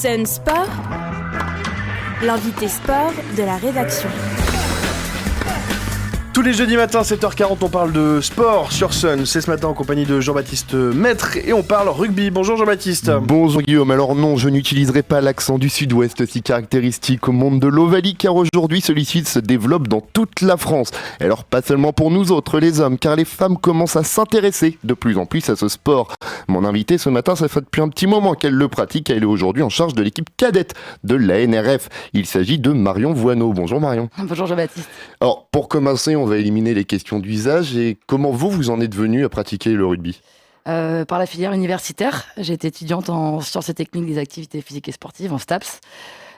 Sun Sport, l'invité sport de la rédaction. Tous les jeudis matins, 7h40, on parle de sport sur Sun. C'est ce matin en compagnie de Jean-Baptiste Maître et on parle rugby. Bonjour Jean-Baptiste. Bonjour Guillaume. Alors non, je n'utiliserai pas l'accent du sud-ouest si caractéristique au monde de l'Ovalie, car aujourd'hui celui-ci se développe dans toute la France. Et alors pas seulement pour nous autres, les hommes, car les femmes commencent à s'intéresser de plus en plus à ce sport. Mon invité ce matin, ça fait depuis un petit moment qu'elle le pratique. Elle est aujourd'hui en charge de l'équipe cadette de l'ANRF. Il s'agit de Marion Voineau. Bonjour Marion. Bonjour Jean-Baptiste. Alors pour commencer, on va éliminer les questions d'usage. Et comment vous en êtes venu à pratiquer le rugby ? Par la filière universitaire, j'ai été étudiante en sciences et techniques des activités physiques et sportives, en STAPS.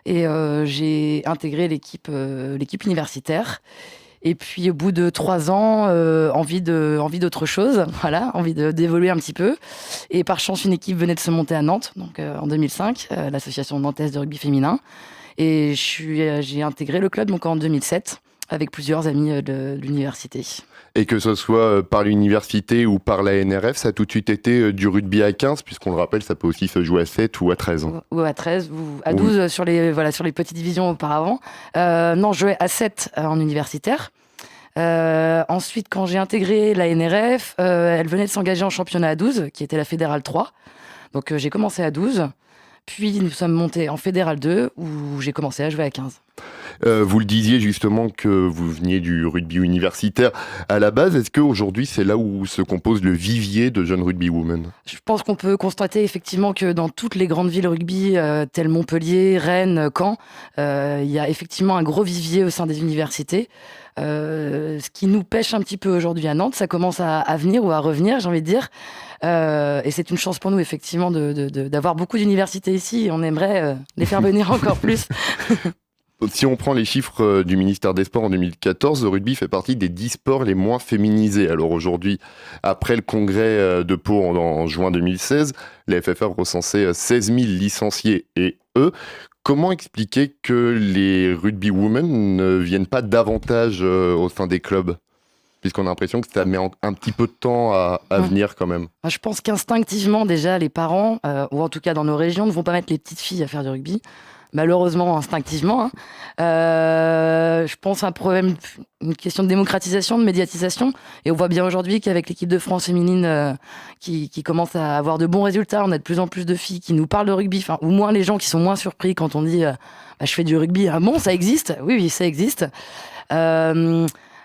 Et j'ai intégré l'équipe universitaire. Et puis au bout de 3 ans, envie d'autre chose, voilà, envie d'évoluer un petit peu. Et par chance, une équipe venait de se monter à Nantes, donc en 2005, l'association nantaise de rugby féminin. Et j'ai intégré le club donc en 2007 avec plusieurs amis de l'université. Et que ce soit par l'université ou par la NRF, ça a tout de suite été du rugby à 15, puisqu'on le rappelle, ça peut aussi se jouer à 7 ou à 13. Ou à 13, ou à 12 oui. sur les petites divisions auparavant. Non, je jouais à 7 en universitaire. Ensuite, quand j'ai intégré la NRF, elle venait de s'engager en championnat à 12, qui était la Fédérale 3. Donc j'ai commencé à 12, puis nous sommes montés en Fédérale 2, où j'ai commencé à jouer à 15. Vous le disiez justement que vous veniez du rugby universitaire à la base. Est-ce qu'aujourd'hui c'est là où se compose le vivier de jeunes rugbywomen ? Je pense qu'on peut constater effectivement que dans toutes les grandes villes rugby, telles Montpellier, Rennes, Caen, il y a effectivement un gros vivier au sein des universités. Ce qui nous pêche un petit peu aujourd'hui à Nantes, ça commence à venir ou à revenir, j'ai envie de dire. Et c'est une chance pour nous effectivement d'avoir beaucoup d'universités ici. On aimerait les faire venir encore plus. Si on prend les chiffres du ministère des Sports en 2014, le rugby fait partie des 10 sports les moins féminisés. Alors aujourd'hui, après le congrès de Pau en juin 2016, la FFR recensait 16 000 licenciés et comment expliquer que les rugby women ne viennent pas davantage au sein des clubs ? Puisqu'on a l'impression que ça met un petit peu de temps à venir quand même. Je pense qu'instinctivement déjà les parents, ou en tout cas dans nos régions, ne vont pas mettre les petites filles à faire du rugby. Malheureusement, instinctivement. Je pense à un problème, une question de démocratisation, de médiatisation. Et on voit bien aujourd'hui qu'avec l'équipe de France féminine qui commence à avoir de bons résultats, on a de plus en plus de filles qui nous parlent de rugby, ou moins les gens qui sont moins surpris quand on dit je fais du rugby. Ah bon, ça existe ? Oui, ça existe.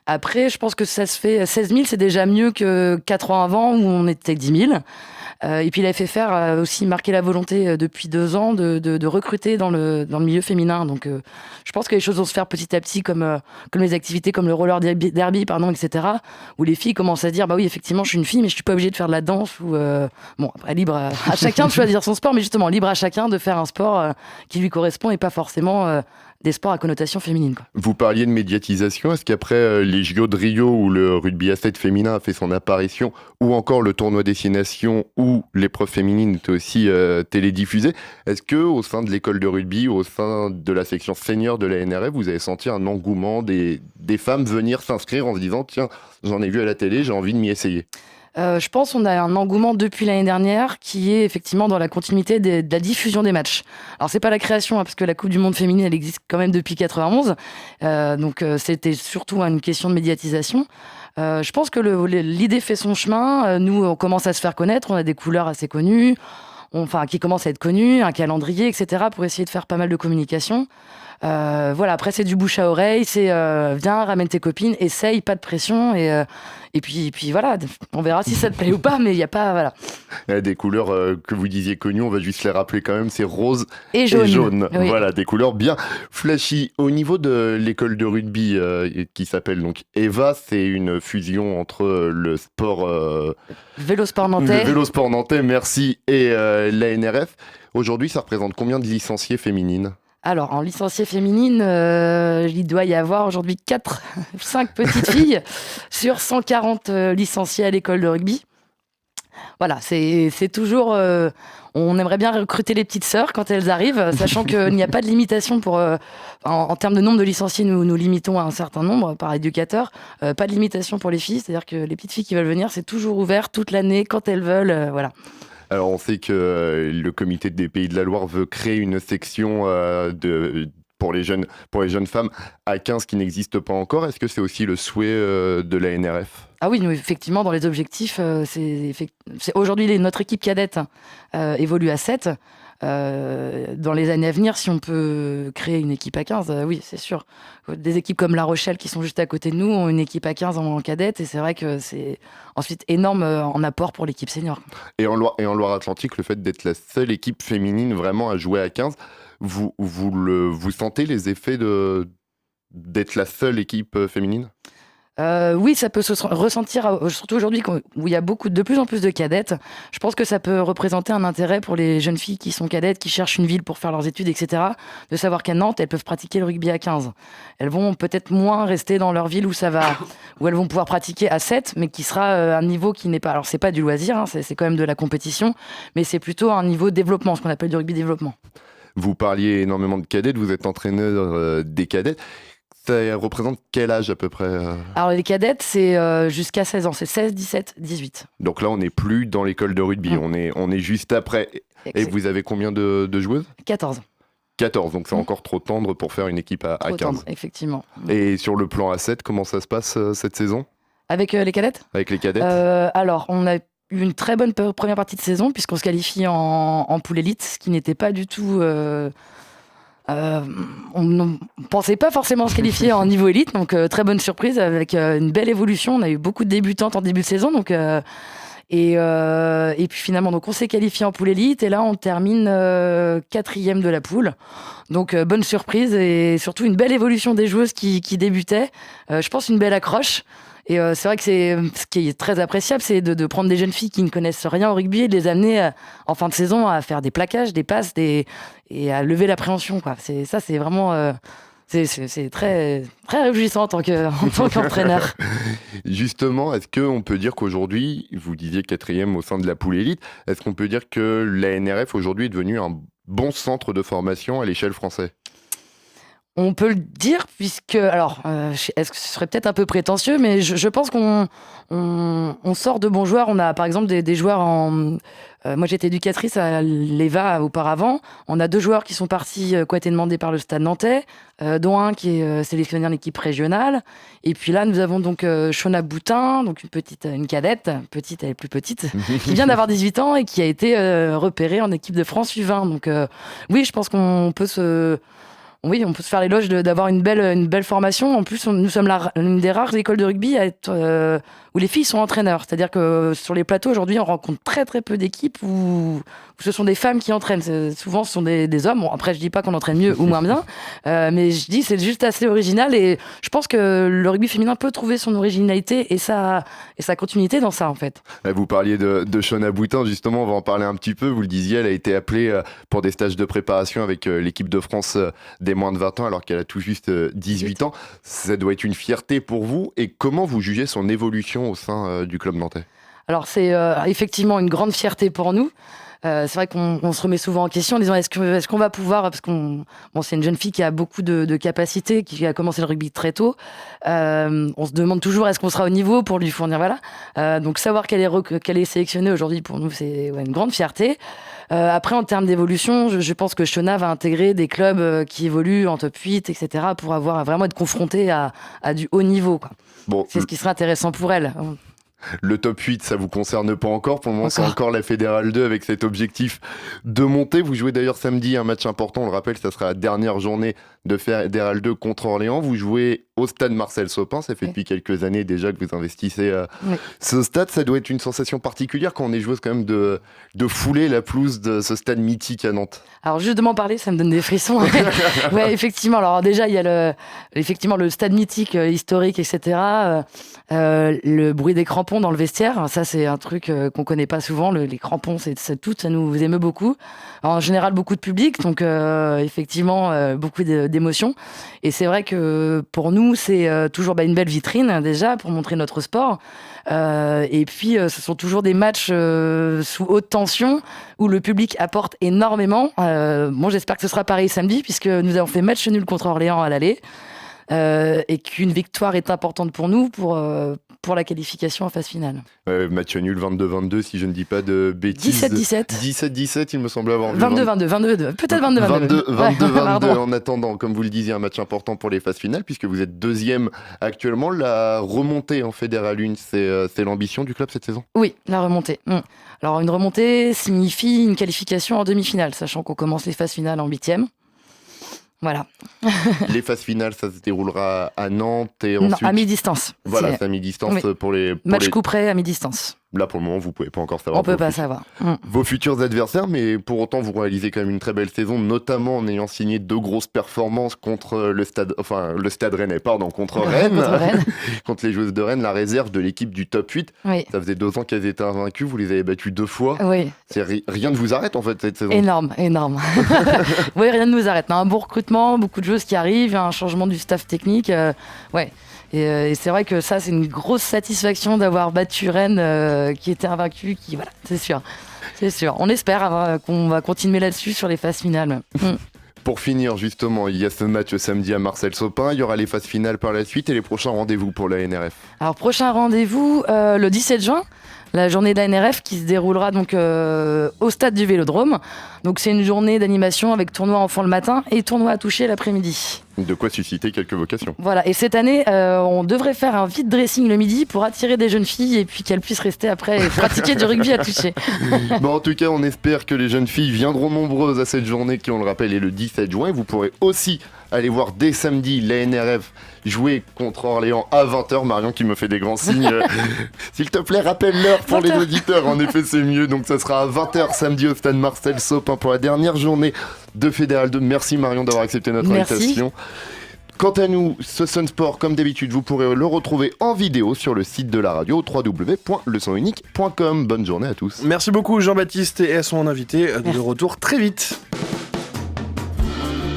Après, je pense que ça se fait 16 000, c'est déjà mieux que 4 ans avant où on était 10 000. Et puis la FFR a aussi marqué la volonté depuis 2 ans de recruter dans le milieu féminin. Donc je pense que les choses vont se faire petit à petit comme les activités comme le roller derby, etc. Où les filles commencent à se dire bah oui effectivement je suis une fille mais je suis pas obligée de faire de la danse ou bon après libre à chacun de choisir son sport mais justement libre à chacun de faire un sport qui lui correspond et pas forcément des sports à connotation féminine, quoi. Vous parliez de médiatisation, est-ce qu'après les JO de Rio où le rugby à 7 féminin a fait son apparition, ou encore le tournoi Destination où l'épreuve féminine était aussi télédiffusée, est-ce qu'au sein de l'école de rugby, au sein de la section senior de la NRF, vous avez senti un engouement des femmes venir s'inscrire en se disant tiens, j'en ai vu à la télé, j'ai envie de m'y essayer ? Je pense qu'on a un engouement depuis l'année dernière qui est effectivement dans la continuité de la diffusion des matchs. Alors c'est pas la création parce que la Coupe du Monde féminine elle existe quand même depuis 91, donc c'était surtout une question de médiatisation. Je pense que l'idée fait son chemin. Nous on commence à se faire connaître, on a des couleurs assez connues, qui commencent à être connues, un calendrier, etc. pour essayer de faire pas mal de communication. Voilà, après c'est du bouche à oreille, c'est viens, ramène tes copines, essaye, pas de pression et puis voilà, on verra si ça te plaît ou pas, mais il y a pas voilà. Il y a des couleurs que vous disiez connues, on va juste les rappeler quand même, c'est rose et jaune. Oui. Voilà, des couleurs bien flashy. Au niveau de l'école de rugby qui s'appelle donc EVA, c'est une fusion entre le sport Vélosport nantais. Le Vélosport nantais, merci, et la NRF. Aujourd'hui, ça représente combien de licenciés féminines ? Alors, en licenciée féminine, il doit y avoir aujourd'hui 5 petites filles sur 140 licenciés à l'école de rugby. Voilà, c'est toujours... on aimerait bien recruter les petites sœurs quand elles arrivent, sachant qu'il n'y a pas de limitation en termes de nombre de licenciés, nous limitons à un certain nombre par éducateur. Pas de limitation pour les filles, c'est-à-dire que les petites filles qui veulent venir, c'est toujours ouvert toute l'année, quand elles veulent, voilà. Alors on sait que le comité des Pays de la Loire veut créer une section pour les jeunes femmes à 15 qui n'existe pas encore. Est-ce que c'est aussi le souhait de la NRF ? Ah oui, nous, effectivement, dans les objectifs, aujourd'hui, notre équipe cadette évolue à 7. Dans les années à venir, si on peut créer une équipe à 15, oui, c'est sûr. Des équipes comme La Rochelle, qui sont juste à côté de nous, ont une équipe à 15 en cadette, et c'est vrai que c'est ensuite énorme en apport pour l'équipe senior. Et en Loire-Atlantique, le fait d'être la seule équipe féminine vraiment à jouer à 15, vous sentez les effets d'être la seule équipe féminine ? Oui, ça peut se ressentir, surtout aujourd'hui où il y a de plus en plus de cadettes. Je pense que ça peut représenter un intérêt pour les jeunes filles qui sont cadettes, qui cherchent une ville pour faire leurs études, etc. De savoir qu'à Nantes, elles peuvent pratiquer le rugby à 15. Elles vont peut-être moins rester dans leur ville où elles vont pouvoir pratiquer à 7, mais qui sera un niveau qui n'est pas... Alors, c'est pas du loisir, hein, c'est quand même de la compétition, mais c'est plutôt un niveau développement, ce qu'on appelle du rugby développement. Vous parliez énormément de cadettes, vous êtes entraîneur des cadettes. Ça représente quel âge à peu près Alors les cadettes, c'est jusqu'à 16 ans, c'est 16, 17, 18. Donc là, on n'est plus dans l'école de rugby, on est juste après. Et vous avez combien de joueuses ? 14. 14, donc c'est encore trop tendre pour faire une équipe à 15. Tendre, effectivement. Et sur le plan A7, comment ça se passe cette saison ? Avec les cadettes ? Avec les cadettes alors, on a eu une très bonne première partie de saison, puisqu'on se qualifie en poule élite, ce qui n'était pas du tout... on ne pensait pas forcément se qualifier en niveau élite, donc très bonne surprise avec une belle évolution. On a eu beaucoup de débutantes en début de saison, donc, et puis finalement donc on s'est qualifié en poule élite et là on termine 4e de la poule. Donc bonne surprise et surtout une belle évolution des joueuses qui débutaient. Je pense une belle accroche. Et c'est vrai que ce qui est très appréciable, c'est de prendre des jeunes filles qui ne connaissent rien au rugby et de les amener en fin de saison à faire des plaquages, des passes et à lever l'appréhension, quoi. C'est vraiment c'est très, très réjouissant en tant qu'entraîneur. Justement, est-ce qu'on peut dire qu'aujourd'hui, vous disiez 4e au sein de la poule élite, est-ce qu'on peut dire que la NRF aujourd'hui est devenue un bon centre de formation à l'échelle française ? On peut le dire, puisque... Alors, est-ce que ce serait peut-être un peu prétentieux, mais je pense qu'on sort de bons joueurs. On a, par exemple, des joueurs en... moi, j'étais éducatrice à l'EVA auparavant. On a 2 joueurs qui sont partis, qui ont été demandés par le Stade Nantais, dont un qui est sélectionné en équipe régionale. Et puis là, nous avons donc Shona Boutin, donc une cadette, petite, elle est plus petite, qui vient d'avoir 18 ans et qui a été repérée en équipe de France U20. Donc oui, je pense qu'on peut se... Oui, on peut se faire l'éloge d'avoir une belle formation. En plus, nous sommes l'une des rares écoles de rugby à être, où les filles sont entraîneurs. C'est-à-dire que sur les plateaux, aujourd'hui, on rencontre très très peu d'équipes où ce sont des femmes qui entraînent. Souvent, ce sont des hommes. Bon, après, je dis pas qu'on entraîne mieux ou moins bien, mais je dis c'est juste assez original. Et je pense que le rugby féminin peut trouver son originalité et sa continuité dans ça, en fait. Vous parliez de Shona Boutin, justement, on va en parler un petit peu. Vous le disiez, elle a été appelée pour des stages de préparation avec l'équipe de France des moins de 20 ans, alors qu'elle a tout juste 18 ans. Ça doit être une fierté pour vous. Et comment vous jugez son évolution au sein du club nantais ? Alors, c'est effectivement une grande fierté pour nous. C'est vrai qu'on se remet souvent en question en disant est-ce qu'on va pouvoir, parce c'est une jeune fille qui a beaucoup de capacités, qui a commencé le rugby très tôt. On se demande toujours est-ce qu'on sera au niveau pour lui fournir, voilà. Donc savoir qu'elle est sélectionnée aujourd'hui, pour nous, c'est une grande fierté. Après, en termes d'évolution, je pense que Shona va intégrer des clubs qui évoluent en top 8, etc., pour vraiment être confrontée à du haut niveau, quoi. Bon, c'est ce qui serait intéressant pour elle. Le top 8, ça vous concerne pas encore. Pour le moment, c'est encore la Fédérale 2 avec cet objectif de monter. Vous jouez d'ailleurs samedi un match important. On le rappelle, ça sera la dernière journée de Fédérale 2 contre Orléans. Vous jouez au stade Marcel Sopin. Ça fait depuis quelques années déjà que vous investissez ce stade. Ça doit être une sensation particulière quand on est joueuse quand même de fouler la pelouse de ce stade mythique à Nantes. Alors juste de m'en parler, ça me donne des frissons. Ouais, effectivement. Alors déjà, il y a le stade mythique, historique, etc. Le bruit des crampons dans le vestiaire, ça c'est un truc qu'on connaît pas souvent. Les crampons, ça nous émeut beaucoup. En général, beaucoup de public, donc effectivement beaucoup d'émotions. Et c'est vrai que pour nous, c'est toujours une belle vitrine déjà pour montrer notre sport. Et puis ce sont toujours des matchs sous haute tension où le public apporte énormément. J'espère que ce sera pareil samedi puisque nous avons fait match nul contre Orléans à l'aller. et qu'une victoire est importante pour nous pour la qualification en phase finale. Match nul 22-22 si je ne dis pas de bêtises. 17-17. 17-17 il me semble avoir vu. 22-22, peut-être 22-22. 22-22 en attendant, comme vous le disiez, un match important pour les phases finales puisque vous êtes deuxième actuellement. La remontée en Fédéral 1, c'est l'ambition du club cette saison? Oui, la remontée. Alors une remontée signifie une qualification en demi-finale, sachant qu'on commence les phases finales en 8e. Voilà. Les phases finales, ça se déroulera à Nantes et ensuite... Non, à mi-distance. Voilà, c'est à mi-distance pour les... Match coup près à mi-distance. Là, pour le moment, vous pouvez pas encore savoir. On peut pas savoir. Vos futurs adversaires, mais pour autant, vous réalisez quand même une très belle saison, notamment en ayant signé 2 grosses performances contre le Stade Rennais, contre Rennes, contre les joueuses de Rennes, la réserve de l'équipe du top 8. Oui. Ça faisait 2 ans qu'elles étaient invaincues, vous les avez battues 2 fois. Oui. Rien ne vous arrête en fait cette saison. Énorme. Oui, rien ne nous arrête. Un bon recrutement, beaucoup de choses qui arrivent, un changement du staff technique. Et c'est vrai que ça, c'est une grosse satisfaction d'avoir battu Rennes qui était invaincu. Voilà, c'est sûr. On espère qu'on va continuer là-dessus sur les phases finales. Pour finir, justement, il y a ce match samedi à Marcel-Sopin. Il y aura les phases finales par la suite et les prochains rendez-vous pour la NRF. Alors, prochain rendez-vous le 17 juin. La journée de la NRF qui se déroulera donc au stade du Vélodrome. Donc c'est une journée d'animation avec tournoi enfant le matin et tournoi à toucher l'après-midi. De quoi susciter quelques vocations. Voilà, et cette année, on devrait faire un vide dressing le midi pour attirer des jeunes filles et puis qu'elles puissent rester après et pratiquer du rugby à toucher. En tout cas, on espère que les jeunes filles viendront nombreuses à cette journée qui, on le rappelle, est le 17 juin. Et vous pourrez aussi aller voir dès samedi la NRF jouer contre Orléans à 20h. Marion qui me fait des grands signes. S'il te plaît, rappelle l'heure pour 20h. Les auditeurs. En effet, c'est mieux. Donc ça sera à 20h samedi au stade Marcel-Sopin pour la dernière journée de Fédéral 2. Merci Marion d'avoir accepté notre invitation. Quant à nous, ce Sun Sport, comme d'habitude, vous pourrez le retrouver en vidéo sur le site de la radio www.lesonunique.com. Bonne journée à tous. Merci beaucoup Jean-Baptiste et à son invité. De retour très vite.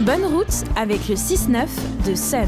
Bonne route avec le 6-9 de Sun.